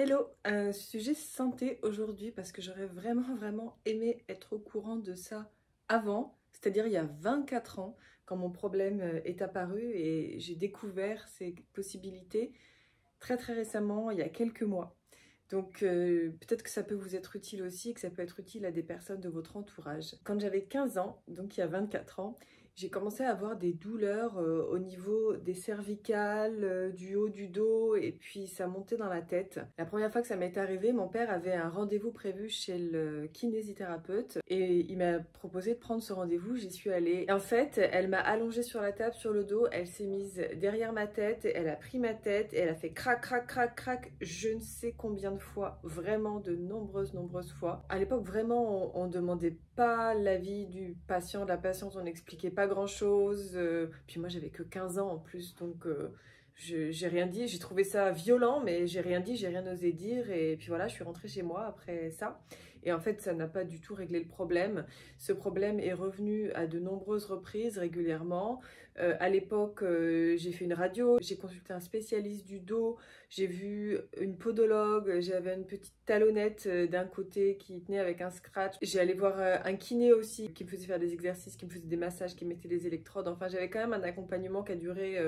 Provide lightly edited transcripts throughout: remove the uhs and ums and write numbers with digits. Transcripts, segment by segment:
Hello, un sujet santé aujourd'hui parce que j'aurais vraiment aimé être au courant de ça avant, c'est-à-dire il y a 24 ans quand mon problème est apparu et j'ai découvert ces possibilités très récemment, il y a quelques mois. Donc peut-être que ça peut vous être utile aussi, que ça peut être utile à des personnes de votre entourage. Quand j'avais 15 ans, donc il y a 24 ans, j'ai commencé à avoir des douleurs au niveau des cervicales, du haut du dos et puis ça montait dans la tête. La première fois que ça m'est arrivé, mon père avait un rendez-vous prévu chez le kinésithérapeute et il m'a proposé de prendre ce rendez-vous, j'y suis allée. Et en fait, elle m'a allongée sur la table, sur le dos, elle s'est mise derrière ma tête, elle a pris ma tête et elle a fait crac, je ne sais combien de fois, vraiment de nombreuses fois. À l'époque, vraiment, on demandait pas l'avis du patient, de la patiente, on n'expliquait pas grand-chose. Puis moi, j'avais que 15 ans en plus, donc j'ai rien dit. J'ai trouvé ça violent, mais j'ai rien dit, j'ai rien osé dire. Et puis voilà, je suis rentrée chez moi après ça. Et en fait, ça n'a pas du tout réglé le problème. Ce problème est revenu à de nombreuses reprises, régulièrement. À l'époque, j'ai fait une radio, j'ai consulté un spécialiste du dos, j'ai vu une podologue, j'avais une petite talonnette d'un côté qui tenait avec un scratch. J'ai allé voir un kiné aussi qui me faisait faire des exercices, qui me faisait des massages, qui mettait des électrodes. Enfin, j'avais quand même un accompagnement qui a duré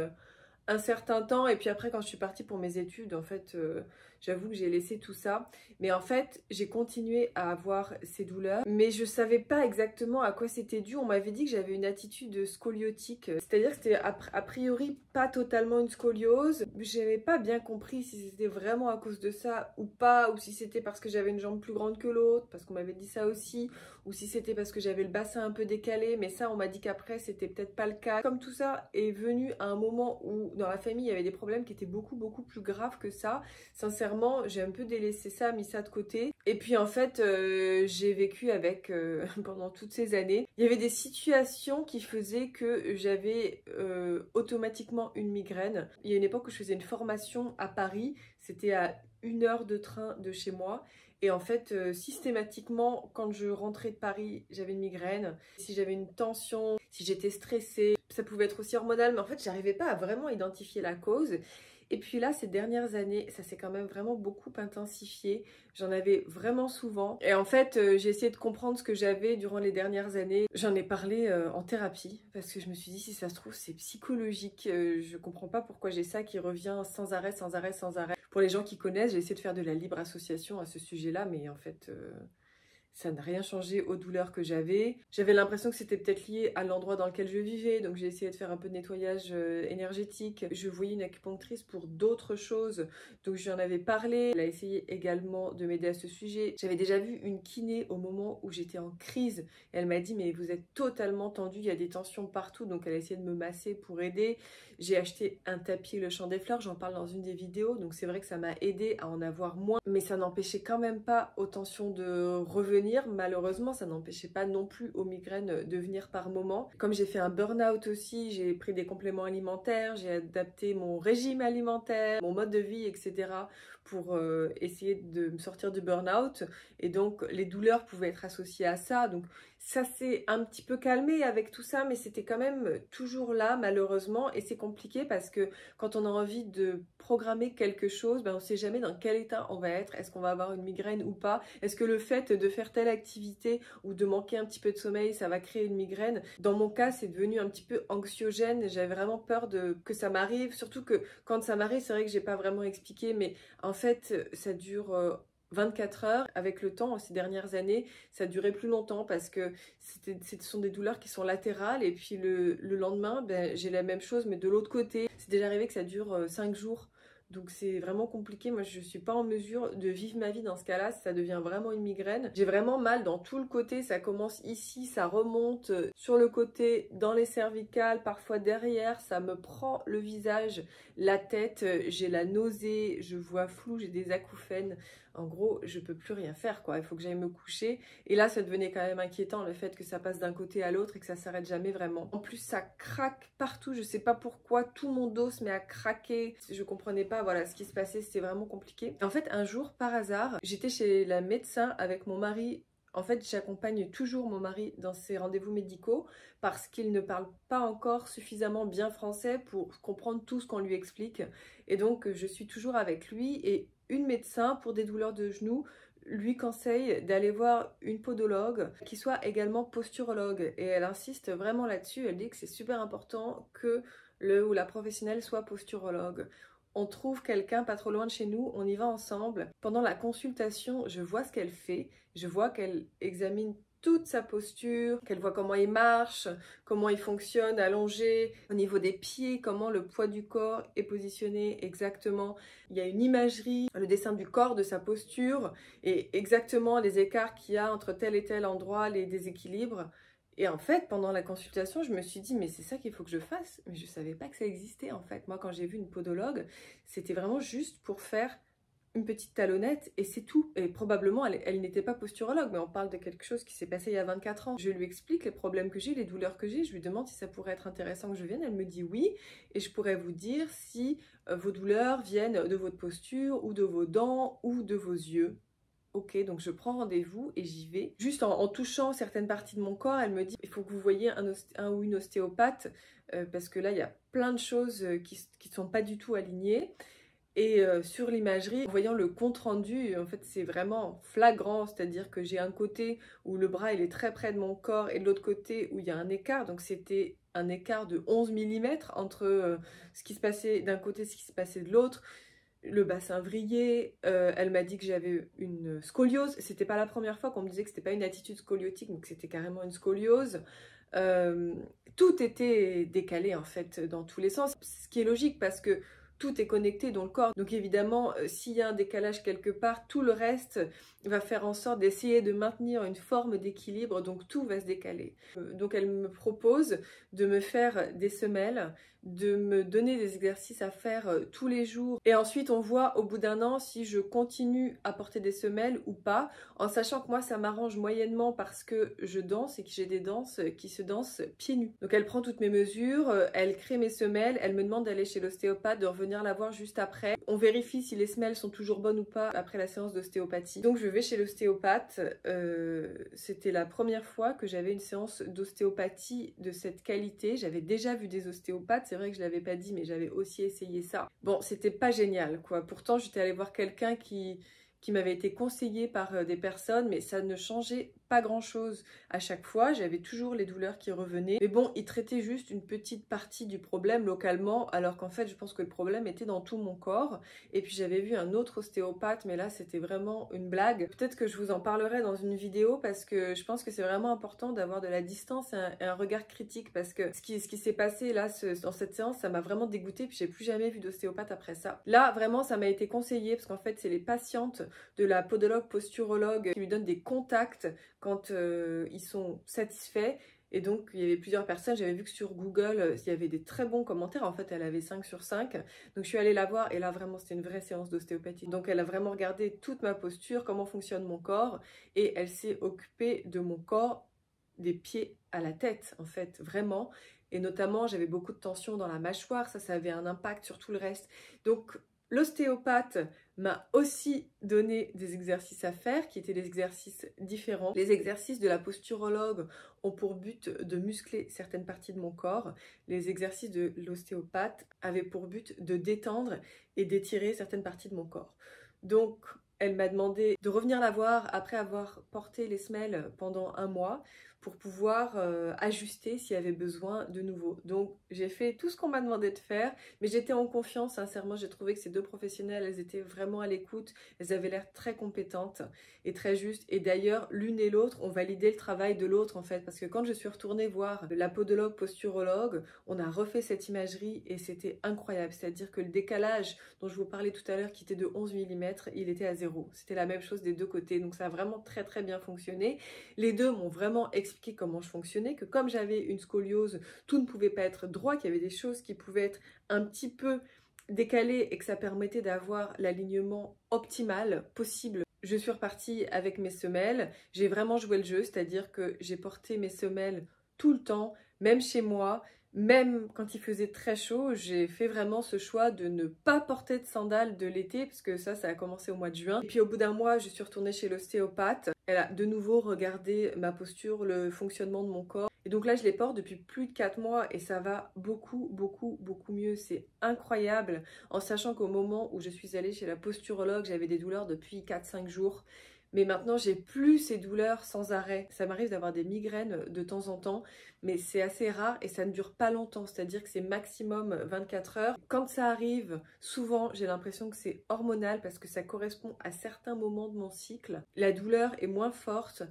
un certain temps. Et puis après, quand je suis partie pour mes études, en fait, j'avoue que j'ai laissé tout ça. Mais en fait, j'ai continué à avoir ces douleurs. Mais je savais pas exactement à quoi c'était dû. On m'avait dit que j'avais une attitude scoliotique. C'est-à-dire que c'était a priori pas totalement une scoliose. J'avais pas bien compris si c'était vraiment à cause de ça ou pas. Ou si c'était parce que j'avais une jambe plus grande que l'autre. Parce qu'on m'avait dit ça aussi. Ou si c'était parce que j'avais le bassin un peu décalé. Mais ça, on m'a dit qu'après, c'était peut-être pas le cas. Comme tout ça est venu à un moment où dans la famille, il y avait des problèmes qui étaient beaucoup plus graves que ça. Sincèrement, j'ai un peu délaissé ça, mis ça de côté. Et puis en fait, j'ai vécu avec pendant toutes ces années. Il y avait des situations qui faisaient que j'avais automatiquement une migraine. Il y a une époque où je faisais une formation à Paris. C'était à 1 heure de train de chez moi. Et en fait, systématiquement, quand je rentrais de Paris, j'avais une migraine. Si j'avais une tension, si j'étais stressée, ça pouvait être aussi hormonal, mais en fait, j'arrivais pas à vraiment identifier la cause. Et puis là, ces dernières années, ça s'est quand même vraiment beaucoup intensifié. J'en avais vraiment souvent. Et en fait, j'ai essayé de comprendre ce que j'avais durant les dernières années. J'en ai parlé en thérapie parce que je me suis dit, si ça se trouve, c'est psychologique. Je comprends pas pourquoi j'ai ça qui revient sans arrêt. Pour les gens qui connaissent, j'ai essayé de faire de la libre association à ce sujet-là, mais en fait... ça n'a rien changé aux douleurs que j'avais. J'avais l'impression que c'était peut-être lié à l'endroit dans lequel je vivais, donc j'ai essayé de faire un peu de nettoyage énergétique. Je voyais une acupunctrice pour d'autres choses, donc je lui en avais parlé. Elle a essayé également de m'aider à ce sujet. J'avais déjà vu une kiné au moment où j'étais en crise. Et elle m'a dit, mais vous êtes totalement tendu, il y a des tensions partout, donc elle a essayé de me masser pour aider. J'ai acheté un tapis Le Chant des Fleurs, j'en parle dans une des vidéos, donc c'est vrai que ça m'a aidé à en avoir moins, mais ça n'empêchait quand même pas aux tensions de revenir. Malheureusement, ça n'empêchait pas non plus aux migraines de venir par moment. Comme j'ai fait un burn-out aussi, j'ai pris des compléments alimentaires, j'ai adapté mon régime alimentaire, mon mode de vie, etc. pour essayer de me sortir du burn-out. Et donc, les douleurs pouvaient être associées à ça. Donc, ça s'est un petit peu calmé avec tout ça, mais c'était quand même toujours là, malheureusement. Et c'est compliqué parce que quand on a envie de programmer quelque chose, ben on ne sait jamais dans quel état on va être. Est-ce qu'on va avoir une migraine ou pas? Est-ce que le fait de faire telle activité ou de manquer un petit peu de sommeil, ça va créer une migraine? Dans mon cas, c'est devenu un petit peu anxiogène. J'avais vraiment peur que ça m'arrive. Surtout que quand ça m'arrive, c'est vrai que j'ai pas vraiment expliqué, mais en fait, ça dure... 24 heures. Avec le temps, ces dernières années, ça durait plus longtemps parce que ce sont des douleurs qui sont latérales et puis le lendemain, ben, j'ai la même chose mais de l'autre côté. C'est déjà arrivé que ça dure 5 jours. Donc c'est vraiment compliqué. Moi, je suis pas en mesure de vivre ma vie dans ce cas-là. Ça devient vraiment une migraine. J'ai vraiment mal dans tout le côté. Ça commence ici, ça remonte sur le côté, dans les cervicales, parfois derrière. Ça me prend le visage, la tête. J'ai la nausée, je vois flou, j'ai des acouphènes. En gros, je peux plus rien faire, quoi. Il faut que j'aille me coucher. Et là, ça devenait quand même inquiétant, le fait que ça passe d'un côté à l'autre et que ça s'arrête jamais vraiment. En plus, ça craque partout. Je sais pas pourquoi. Tout mon dos se met à craquer. Je comprenais pas, voilà, ce qui se passait. C'était vraiment compliqué. En fait, un jour, par hasard, j'étais chez la médecin avec mon mari. En fait, j'accompagne toujours mon mari dans ses rendez-vous médicaux parce qu'il ne parle pas encore suffisamment bien français pour comprendre tout ce qu'on lui explique. Et donc, je suis toujours avec lui et une médecin pour des douleurs de genoux lui conseille d'aller voir une podologue qui soit également posturologue. Et elle insiste vraiment là-dessus, elle dit que c'est super important que le ou la professionnelle soit posturologue. On trouve quelqu'un pas trop loin de chez nous, on y va ensemble. Pendant la consultation, je vois ce qu'elle fait, je vois qu'elle examine toute sa posture, qu'elle voit comment il marche, comment il fonctionne allongé, au niveau des pieds, comment le poids du corps est positionné exactement. Il y a une imagerie, le dessin du corps, de sa posture et exactement les écarts qu'il y a entre tel et tel endroit, les déséquilibres. Et en fait, pendant la consultation, je me suis dit, mais c'est ça qu'il faut que je fasse. Mais je ne savais pas que ça existait en fait. Moi, quand j'ai vu une podologue, c'était vraiment juste pour faire une petite talonnette et c'est tout. Et probablement, elle n'était pas posturologue, mais on parle de quelque chose qui s'est passé il y a 24 ans. Je lui explique les problèmes que j'ai, les douleurs que j'ai. Je lui demande si ça pourrait être intéressant que je vienne. Elle me dit oui. Et je pourrais vous dire si vos douleurs viennent de votre posture ou de vos dents ou de vos yeux. Ok, donc je prends rendez-vous et j'y vais. Juste en touchant certaines parties de mon corps, elle me dit il faut que vous voyiez un ou une ostéopathe parce que là, il y a plein de choses qui ne sont pas du tout alignées. Et sur l'imagerie, en voyant le compte rendu, en fait c'est vraiment flagrant, c'est-à-dire que j'ai un côté où le bras il est très près de mon corps et de l'autre côté où il y a un écart, donc c'était un écart de 11 mm entre ce qui se passait d'un côté et ce qui se passait de l'autre. Le bassin vrillé, elle m'a dit que j'avais une scoliose, c'était pas la première fois qu'on me disait que c'était pas une attitude scoliotique, donc c'était carrément une scoliose. Tout était décalé en fait dans tous les sens, ce qui est logique parce que tout est connecté dans le corps. Donc évidemment, s'il y a un décalage quelque part, tout le reste va faire en sorte d'essayer de maintenir une forme d'équilibre, donc tout va se décaler. Donc elle me propose de me faire des semelles, de me donner des exercices à faire tous les jours. Et ensuite, on voit au bout d'un an si je continue à porter des semelles ou pas, en sachant que moi, ça m'arrange moyennement parce que je danse et que j'ai des danses qui se dansent pieds nus. Donc elle prend toutes mes mesures, elle crée mes semelles, elle me demande d'aller chez l'ostéopathe, de revenir la voir juste après. On vérifie si les semelles sont toujours bonnes ou pas après la séance d'ostéopathie. Donc je vais chez l'ostéopathe. C'était la première fois que j'avais une séance d'ostéopathie de cette qualité. J'avais déjà vu des ostéopathes, c'est vrai que je l'avais pas dit, mais j'avais aussi essayé ça. Bon, c'était pas génial, quoi. Pourtant, j'étais allée voir quelqu'un qui m'avait été conseillé par des personnes, mais ça ne changeait pas grand-chose à chaque fois. J'avais toujours les douleurs qui revenaient. Mais bon, il traitait juste une petite partie du problème localement, alors qu'en fait, je pense que le problème était dans tout mon corps. Et puis, j'avais vu un autre ostéopathe, mais là, c'était vraiment une blague. Peut-être que je vous en parlerai dans une vidéo, parce que je pense que c'est vraiment important d'avoir de la distance et un regard critique, parce que ce qui s'est passé là, dans cette séance, ça m'a vraiment dégoûtée, puis j'ai plus jamais vu d'ostéopathe après ça. Là, vraiment, ça m'a été conseillé, parce qu'en fait, c'est les patientes de la podologue posturologue qui lui donnent des contacts quand ils sont satisfaits. Et donc, il y avait plusieurs personnes. J'avais vu que sur Google, il y avait des très bons commentaires. En fait, elle avait 5 sur 5. Donc, je suis allée la voir. Et là, vraiment, c'était une vraie séance d'ostéopathie. Donc, elle a vraiment regardé toute ma posture, comment fonctionne mon corps. Et elle s'est occupée de mon corps, des pieds à la tête, en fait, vraiment. Et notamment, j'avais beaucoup de tension dans la mâchoire. Ça avait un impact sur tout le reste. Donc, l'ostéopathe m'a aussi donné des exercices à faire qui étaient des exercices différents. Les exercices de la posturologue ont pour but de muscler certaines parties de mon corps. Les exercices de l'ostéopathe avaient pour but de détendre et d'étirer certaines parties de mon corps. Donc, elle m'a demandé de revenir la voir après avoir porté les semelles pendant un mois pour pouvoir ajuster s'il y avait besoin de nouveau. Donc j'ai fait tout ce qu'on m'a demandé de faire, mais j'étais en confiance, sincèrement. J'ai trouvé que ces deux professionnelles, elles étaient vraiment à l'écoute, elles avaient l'air très compétentes et très justes. Et d'ailleurs, l'une et l'autre ont validé le travail de l'autre en fait, parce que quand je suis retournée voir la podologue posturologue, on a refait cette imagerie et c'était incroyable. C'est-à-dire que le décalage dont je vous parlais tout à l'heure, qui était de 11 mm, il était à 0. C'était la même chose des deux côtés, donc ça a vraiment très très bien fonctionné. Les deux m'ont vraiment expliqué comment je fonctionnais, que comme j'avais une scoliose, tout ne pouvait pas être droit, qu'il y avait des choses qui pouvaient être un petit peu décalées et que ça permettait d'avoir l'alignement optimal possible. Je suis repartie avec mes semelles, j'ai vraiment joué le jeu, c'est-à-dire que j'ai porté mes semelles tout le temps, même chez moi. Même quand il faisait très chaud, j'ai fait vraiment ce choix de ne pas porter de sandales de l'été, parce que ça a commencé au mois de juin. Et puis au bout d'un mois, je suis retournée chez l'ostéopathe. Elle a de nouveau regardé ma posture, le fonctionnement de mon corps. Et donc là, je les porte depuis plus de 4 mois et ça va beaucoup, beaucoup, beaucoup mieux. C'est incroyable, en sachant qu'au moment où je suis allée chez la posturologue, j'avais des douleurs depuis 4-5 jours. Mais maintenant, j'ai plus ces douleurs sans arrêt. Ça m'arrive d'avoir des migraines de temps en temps, mais c'est assez rare et ça ne dure pas longtemps. C'est-à-dire que c'est maximum 24 heures. Quand ça arrive, souvent, j'ai l'impression que c'est hormonal parce que ça correspond à certains moments de mon cycle. La douleur est moins forte.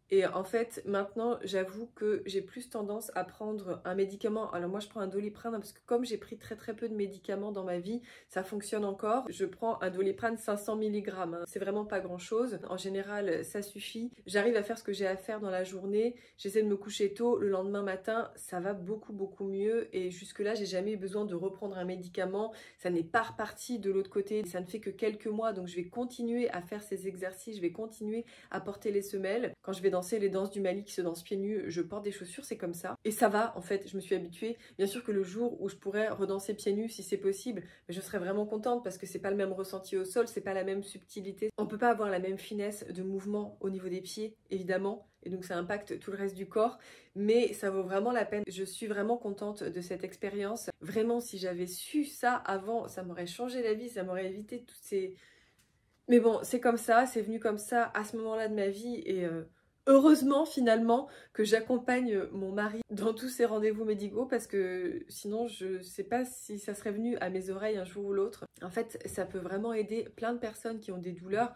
Et en fait, maintenant, j'avoue que j'ai plus tendance à prendre un médicament. Alors moi, je prends un Doliprane parce que comme j'ai pris très très peu de médicaments dans ma vie, ça fonctionne encore. Je prends un Doliprane 500 mg. C'est vraiment pas grand-chose. En général, ça suffit. J'arrive à faire ce que j'ai à faire dans la journée. J'essaie de me coucher tôt. Le lendemain matin, ça va beaucoup beaucoup mieux. Et jusque-là, j'ai jamais eu besoin de reprendre un médicament. Ça n'est pas reparti de l'autre côté. Ça ne fait que quelques mois. Donc je vais continuer à faire ces exercices. Je vais continuer à porter les semelles. Quand je vais danser les danses du Mali qui se dansent pieds nus, je porte des chaussures, c'est comme ça. Et ça va, en fait, je me suis habituée. Bien sûr que le jour où je pourrais redanser pieds nus, si c'est possible, je serais vraiment contente parce que c'est pas le même ressenti au sol, c'est pas la même subtilité. On peut pas avoir la même finesse de mouvement au niveau des pieds, évidemment. Et donc ça impacte tout le reste du corps, mais ça vaut vraiment la peine. Je suis vraiment contente de cette expérience. Vraiment, si j'avais su ça avant, ça m'aurait changé la vie, ça m'aurait évité toutes ces... Mais bon, c'est comme ça, c'est venu comme ça à ce moment-là de ma vie et heureusement finalement que j'accompagne mon mari dans tous ses rendez-vous médicaux parce que sinon je sais pas si ça serait venu à mes oreilles un jour ou l'autre. En fait, ça peut vraiment aider plein de personnes qui ont des douleurs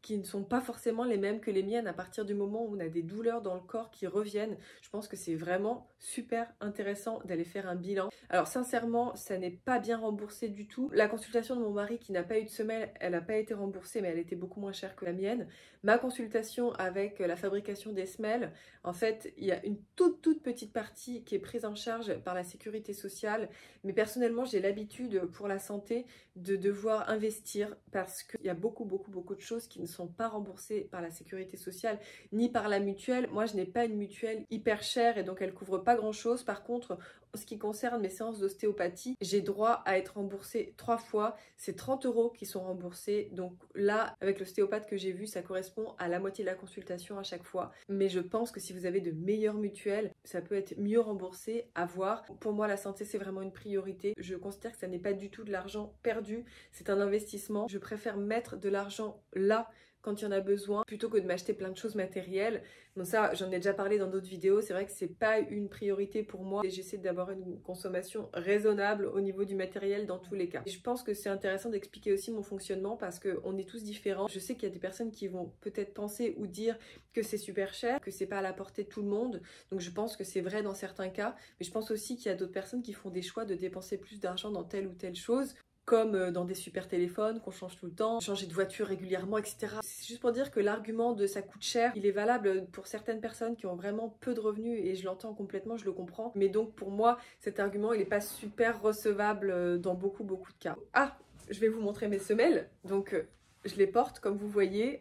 qui ne sont pas forcément les mêmes que les miennes à partir du moment où on a des douleurs dans le corps qui reviennent. Je pense que c'est vraiment super intéressant d'aller faire un bilan. Alors sincèrement, ça n'est pas bien remboursé du tout. La consultation de mon mari qui n'a pas eu de semelle, elle n'a pas été remboursée mais elle était beaucoup moins chère que la mienne. Ma consultation avec la fabrication des semelles, en fait, il y a une toute petite partie qui est prise en charge par la sécurité sociale. Mais personnellement, j'ai l'habitude pour la santé de devoir investir parce qu'il y a beaucoup de choses qui ne sont pas remboursées par la sécurité sociale ni par la mutuelle. Moi, je n'ai pas une mutuelle hyper chère et donc elle couvre pas grand chose. Par contre, en ce qui concerne mes séances d'ostéopathie, j'ai droit à être remboursée 3 fois. C'est 30 € qui sont remboursés. Donc là, avec l'ostéopathe que j'ai vu, ça correspond à la moitié de la consultation à chaque fois. Mais je pense que si vous avez de meilleures mutuelles, ça peut être mieux remboursé, à voir. Pour moi, la santé, c'est vraiment une priorité. Je considère que ça n'est pas du tout de l'argent perdu. C'est un investissement. Je préfère mettre de l'argent là quand il y en a besoin, plutôt que de m'acheter plein de choses matérielles. Donc ça, j'en ai déjà parlé dans d'autres vidéos, c'est vrai que c'est pas une priorité pour moi et j'essaie d'avoir une consommation raisonnable au niveau du matériel dans tous les cas. Et je pense que c'est intéressant d'expliquer aussi mon fonctionnement parce qu'on est tous différents. Je sais qu'il y a des personnes qui vont peut-être penser ou dire que c'est super cher, que c'est pas à la portée de tout le monde, donc je pense que c'est vrai dans certains cas, mais je pense aussi qu'il y a d'autres personnes qui font des choix de dépenser plus d'argent dans telle ou telle chose, comme dans des super téléphones qu'on change tout le temps, changer de voiture régulièrement, etc. C'est juste pour dire que l'argument de ça coûte cher, il est valable pour certaines personnes qui ont vraiment peu de revenus et je l'entends complètement, je le comprends. Mais donc pour moi, cet argument, il n'est pas super recevable dans beaucoup de cas. Ah, je vais vous montrer mes semelles. Donc je les porte, comme vous voyez,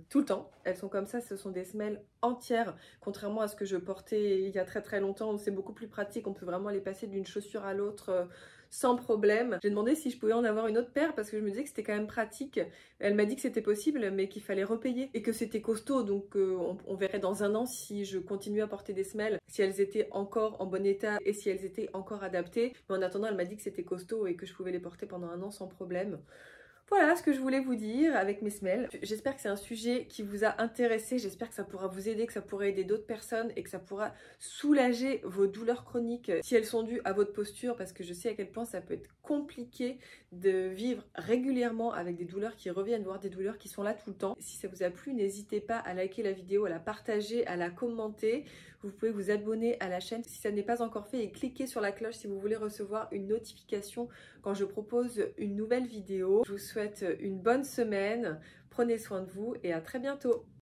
tout le temps. Elles sont comme ça, ce sont des semelles entières, contrairement à ce que je portais il y a très longtemps. C'est beaucoup plus pratique, on peut vraiment les passer d'une chaussure à l'autre sans problème. J'ai demandé si je pouvais en avoir une autre paire parce que je me disais que c'était quand même pratique. Elle m'a dit que c'était possible mais qu'il fallait repayer et que c'était costaud, donc on verrait dans un an si je continue à porter des semelles, si elles étaient encore en bon état et si elles étaient encore adaptées. Mais en attendant, elle m'a dit que c'était costaud et que je pouvais les porter pendant un an sans problème. Voilà ce que je voulais vous dire avec mes semelles. J'espère que c'est un sujet qui vous a intéressé, j'espère que ça pourra vous aider, que ça pourra aider d'autres personnes et que ça pourra soulager vos douleurs chroniques si elles sont dues à votre posture, parce que je sais à quel point ça peut être compliqué de vivre régulièrement avec des douleurs qui reviennent, voire des douleurs qui sont là tout le temps. Si ça vous a plu, n'hésitez pas à liker la vidéo, à la partager, à la commenter. Vous pouvez vous abonner à la chaîne si ça n'est pas encore fait et cliquer sur la cloche si vous voulez recevoir une notification quand je propose une nouvelle vidéo. Je vous souhaite une bonne semaine, prenez soin de vous et à très bientôt.